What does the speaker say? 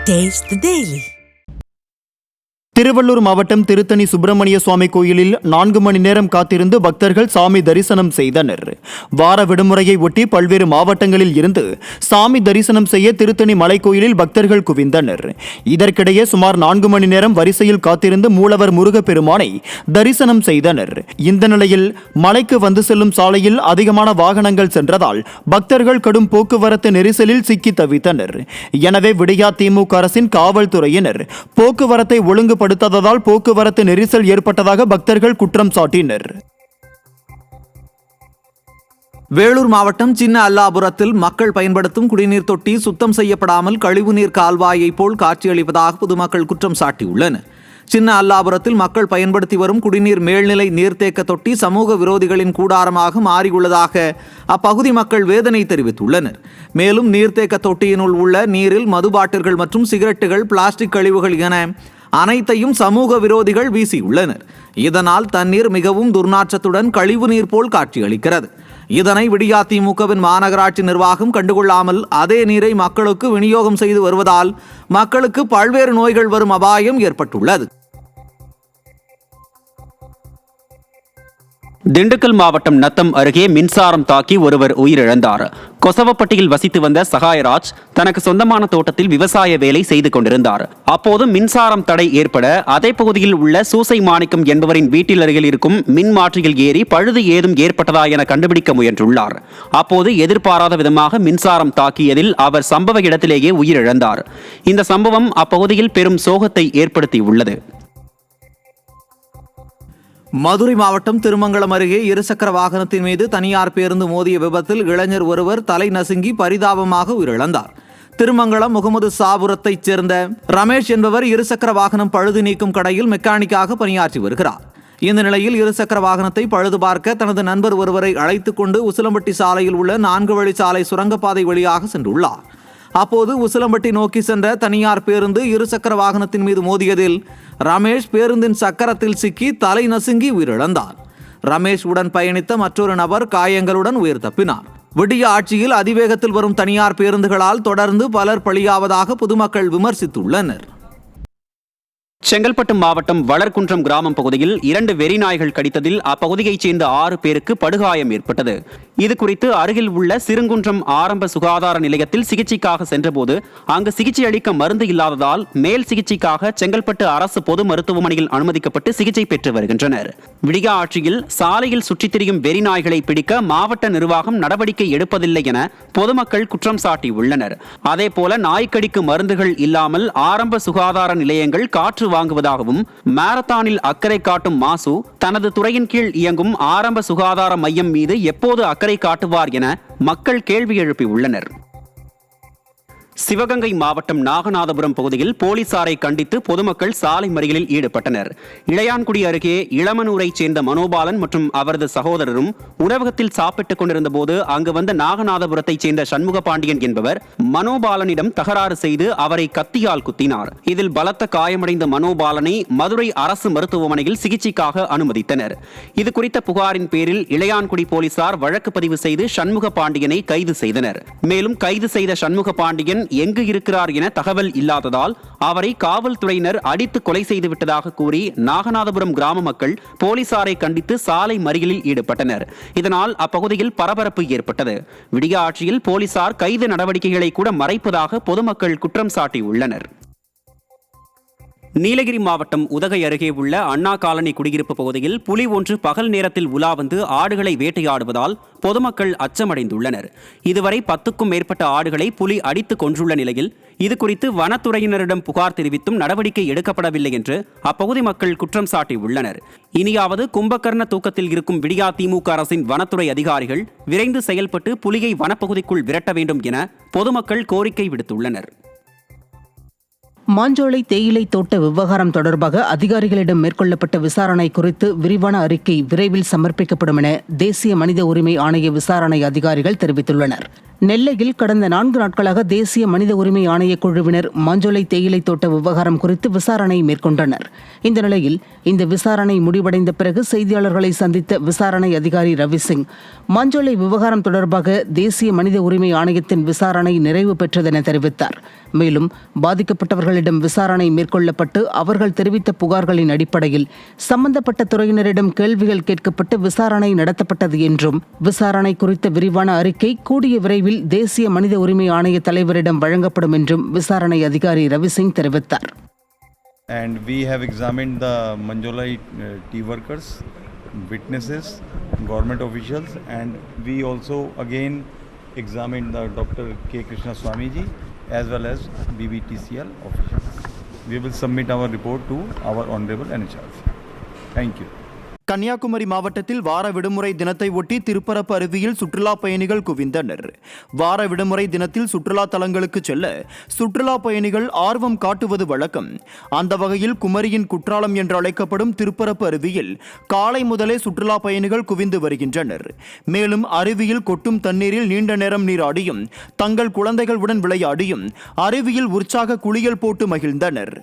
Taste the Daily. Tiruvallur மாவட்டம் திருத்தணி சுப்பிரமணிய சுவாமி கோயிலில் 4 மணி நேரம் காத்திருந்து பக்தர்கள் சாமி தரிசனம் செய்தனர். வார விடுமுறையை ஒட்டி பல்வேறு மாவட்டங்களில் இருந்து சாமி தரிசனம் செய்ய திருத்தணி மலைக்கோயிலில் பக்தர்கள் குவிந்தனர். இதற்கிடையே சுமார் 4 மணி நேரம் வரிசையில் காத்திருந்து மூலவர் முருகப்பெருமானை தரிசனம் செய்தனர். இந்த நிலையில் மலைக்கு வந்து செல்லும் சாலையில் அதிகமான வாகனங்கள் சென்றதால் பக்தர்கள் கடும் போக்குவரத்து நெரிசலில் சிக்கி தவித்தனர். எனவே விடியா திமுக அரசின் காவல்துறையினர் போக்குவரத்தை ஒழுங்குபடுத்ததால் போக்குவரத்து நெரிசல் ஏற்பட்டதாக பக்தர்கள் குற்றம் சாட்டினர். வேலூர் மாவட்டம் சின்ன அல்லாபுரத்தில் மக்கள் பயன்படுத்தும் குடிநீர் தொட்டி சுத்தம் செய்யப்படாமல் கழிவுநீர் கால்வாயை போல் காட்சியளிப்பதாக பொதுமக்கள் குற்றம் சாட்டியுள்ளனர். சின்ன அல்லாபுரத்தில் மக்கள் பயன்படுத்தி வரும் குடிநீர் மேல்நிலை நீர்த்தேக்க தொட்டி சமூக விரோதிகளின் கூடாரமாக மாறியுள்ளதாக அப்பகுதி மக்கள் வேதனை தெரிவித்துள்ளனர். மேலும் நீர்த்தேக்க தொட்டியினுள் உள்ள நீரில் மது பாட்டில்கள் மற்றும் சிகரெட்டுகள், பிளாஸ்டிக் கழிவுகள் என அனைத்தையும் சமூக விரோதிகள் வீசியுள்ளனர். இதனால் தண்ணீர் மிகவும் துர்நாற்றத்துடன் கழிவு நீர் போல் காட்சியளிக்கிறது. இதனை விடியா திமுகவின் மாநகராட்சி நிர்வாகம் கண்டுகொள்ளாமல் அதே நீரை மக்களுக்கு விநியோகம் செய்து வருவதால் மக்களுக்கு பல்வேறு நோய்கள் வரும் அபாயம் ஏற்பட்டுள்ளது. திண்டுக்கல் மாவட்டம் நத்தம் அருகே மின்சாரம் தாக்கி ஒருவர் உயிரிழந்தார். கொசவப்பட்டியில் வசித்து வந்த சகாயராஜ் தனக்கு சொந்தமான தோட்டத்தில் விவசாய வேலை செய்து கொண்டிருந்தார். அப்போது மின்சாரம் தடை ஏற்பட அதே பகுதியில் உள்ள சூசை மாணிக்கம் என்பவரின் வீட்டில் அருகில் இருக்கும் மின் மாற்றியில் ஏறி பழுது ஏதும் ஏற்பட்டதா என கண்டுபிடிக்க முயன்றுள்ளார். அப்போது எதிர்பாராத விதமாக மின்சாரம் தாக்கியதில் அவர் சம்பவ இடத்திலேயே உயிரிழந்தார். இந்த சம்பவம் அப்பகுதியில் பெரும் சோகத்தை ஏற்படுத்தியுள்ளது. மதுரை மாவட்டம் திருமங்கலம் அருகே இருசக்கர வாகனத்தின் மீது தனியார் பேருந்து மோதிய விபத்தில் இளைஞர் ஒருவர் தலை நசுங்கி பரிதாபமாக உயிரிழந்தார். திருமங்கலம் முகமது சாபுரத்தைச் சேர்ந்த ரமேஷ் என்பவர் இருசக்கர வாகனம் பழுது நீக்கும் கடையில் மெக்கானிக்காக பணியாற்றி வருகிறார். இந்த நிலையில் இருசக்கர வாகனத்தை பழுது பார்க்க தனது நண்பர் ஒருவரை அழைத்துக் கொண்டு உசிலம்பட்டி சாலையில் உள்ள 4 வழிச்சாலை சுரங்கப்பாதை வழியாக சென்றுள்ளார். அப்போது உசிலம்பட்டி நோக்கி சென்ற தனியார் பேருந்து இருசக்கர வாகனத்தின் மீது மோதியதில் ரமேஷ் பேருந்தின் சக்கரத்தில் சிக்கி தலை நசுங்கி உயிரிழந்தார். ரமேஷ் உடன் பயணித்த மற்றொரு நபர் காயங்களுடன் உயிர் தப்பினார். விடிய ஆட்சியில் அதிவேகத்தில் வரும் தனியார் பேருந்துகளால் தொடர்ந்து பலர் பலியாவதாக பொதுமக்கள் விமர்சித்துள்ளனர். செங்கல்பட்டு மாவட்டம் வளர்குன்றம் கிராமம் பகுதியில் 2 வெறிநாய்கள் கடித்ததில் அப்பகுதியைச் சேர்ந்த 6 பேருக்கு படுகாயம் ஏற்பட்டது. இது குறித்து அருகில் உள்ள சிறுங்குன்றம் ஆரம்ப சுகாதார நிலையத்தில் சிகிச்சைக்காக சென்றபோது அங்கு சிகிச்சை அளிக்க மருந்து இல்லாததால் மேல் சிகிச்சைக்காக செங்கல்பட்டு அரசு பொது மருத்துவமனையில் அனுமதிக்கப்பட்டு சிகிச்சை பெற்று வருகின்றனர். விடியா ஆட்சியில் சாலையில் சுற்றித் திரியும் வெறிநாய்களை பிடிக்க மாவட்ட நிர்வாகம் நடவடிக்கை எடுப்பதில்லை என பொதுமக்கள் குற்றம் சாட்டியுள்ளனர். அதேபோல நாய்க்கடிக்கு மருந்துகள் இல்லாமல் ஆரம்ப சுகாதார நிலையங்கள் காற்று வாங்குவதாகவும் மாரத்தானில் அக்கறை காட்டும் மாசு தனது துறையின் கீழ் இயங்கும் ஆரம்ப சுகாதார மையம் மீது எப்போது அக்கறை காட்டுவார் என மக்கள் கேள்வி எழுப்பியுள்ளனர். சிவகங்கை மாவட்டம் நாகநாதபுரம் பகுதியில் போலீசாரை கண்டித்து பொதுமக்கள் சாலை மறியலில் ஈடுபட்டனர். இளையான்குடி அருகே இளமனூரைச் சேர்ந்த மனோபாலன் மற்றும் அவரது சகோதரரும் உணவகத்தில் சாப்பிட்டுக் கொண்டிருந்த போது அங்கு வந்த நாகநாதபுரத்தைச் சேர்ந்த சண்முக பாண்டியன் என்பவர் மனோபாலனிடம் தகராறு செய்து அவரை கத்தியால் குத்தினார். இதில் பலத்த காயமடைந்த மனோபாலனை மதுரை அரசு மருத்துவமனையில் சிகிச்சைக்காக அனுமதித்தனர். இது குறித்த புகாரின் பேரில் இளையான்குடி போலீசார் வழக்கு பதிவு செய்து சண்முக பாண்டியனை கைது செய்தனர். மேலும் கைது செய்த சண்முக பாண்டியன் எங்கு இருக்கிறார் என தகவல் இல்லாததால் அவரை காவல்துறையினர் அடித்து கொலை செய்துவிட்டதாக கூறி நாகநாதபுரம் கிராம மக்கள் போலீசாரை கண்டித்து சாலை மறியலில் ஈடுபட்டனர். இதனால் அப்பகுதியில் பரபரப்பு ஏற்பட்டது. விடிய ஆட்சியில் போலீசார் கைது நடவடிக்கைகளை கூட மறைப்பதாக பொதுமக்கள் குற்றம் சாட்டியுள்ளனர். நீலகிரி மாவட்டம் உதகை அருகே உள்ள அண்ணா காலனி குடியிருப்பு பகுதியில் புலி ஒன்று பகல் நேரத்தில் உலா வந்து ஆடுகளை வேட்டையாடுவதால் பொதுமக்கள் அச்சமடைந்துள்ளனர். இதுவரை 10க்கும் மேற்பட்ட ஆடுகளை புலி அடித்து கொன்றுள்ள நிலையில் இதுகுறித்து வனத்துறையினரிடம் புகார் தெரிவித்தும் நடவடிக்கை எடுக்கப்படவில்லை என்று அப்பகுதி மக்கள் குற்றம் சாட்டியுள்ளனர். இனியாவது கும்பகர்ண தூக்கத்தில் இருக்கும் விடியா திமுக அரசின் வனத்துறை அதிகாரிகள் விரைந்து செயல்பட்டு புலியை வனப்பகுதிக்குள் விரட்ட வேண்டும் என பொதுமக்கள் கோரிக்கை விடுத்துள்ளனர். மாஞ்சோலை தேயிலை தோட்ட விவகாரம் தொடர்பாக அதிகாரிகளிடம் மேற்கொள்ளப்பட்ட விசாரணை குறித்து விரிவான அறிக்கை விரைவில் சமர்ப்பிக்கப்படும் என தேசிய மனித உரிமை ஆணைய விசாரணை அதிகாரிகள் தெரிவித்துள்ளனர். நெல்லையில் கடந்த 4 நாட்களாக தேசிய மனித உரிமை ஆணையக் குழுவினர் மஞ்சோலை தேயிலை தோட்ட விவகாரம் குறித்து விசாரணை மேற்கொண்டனர். இந்த நிலையில் இந்த விசாரணை முடிவடைந்த பிறகு செய்தியாளர்களை சந்தித்த விசாரணை அதிகாரி ரவிசிங், மஞ்சோலை விவகாரம் தொடர்பாக தேசிய மனித உரிமை ஆணையத்தின் விசாரணை நிறைவு பெற்றதென தெரிவித்தார். மேலும் பாதிக்கப்பட்டவர்களிடம் விசாரணை மேற்கொள்ளப்பட்டு அவர்கள் தெரிவித்த புகார்களின் அடிப்படையில் சம்பந்தப்பட்ட துறையினரிடம் கேள்விகள் கேட்கப்பட்டு விசாரணை நடத்தப்பட்டது என்றும், விசாரணை குறித்த விரிவான அறிக்கை கூடிய விரைவில் தேசிய மனித உரிமை ஆணைய தலைவரிடம் வழங்கப்படும் என்றும் விசாரணை அதிகாரி ரவிசிங் தெரிவித்தார். And we have examined the Manjolai tea workers, witnesses, government officials, and we also again examined the Dr. K. Krishna Swamiji as well as BBTCL officials. We will submit our report to our Honorable NHRC. Thank you. Kanyakumari மாவட்டத்தில் வார விடுமுறை தினத்தை ஒட்டி திருப்பரப்பு அருவியில் சுற்றுலா பயணிகள் குவிந்தனர். வார விடுமுறை தினத்தில் சுற்றுலா தலங்களுக்கு செல்ல சுற்றுலா பயணிகள் ஆர்வம் காட்டுவது வழக்கம். அந்த வகையில் குமரியின் குற்றாலம் என்று அழைக்கப்படும் திருப்பரப்பு அருவியில் காலை முதலே சுற்றுலா பயணிகள் குவிந்து வருகின்றனர். மேலும் அருவியில் கொட்டும் தண்ணீரில் நீண்ட நேரம் நீராடியும் தங்கள் குழந்தைகளுடன் விளையாடியும் அருவியில் உற்சாக குளியல் போட்டு மகிழ்ந்தனர்.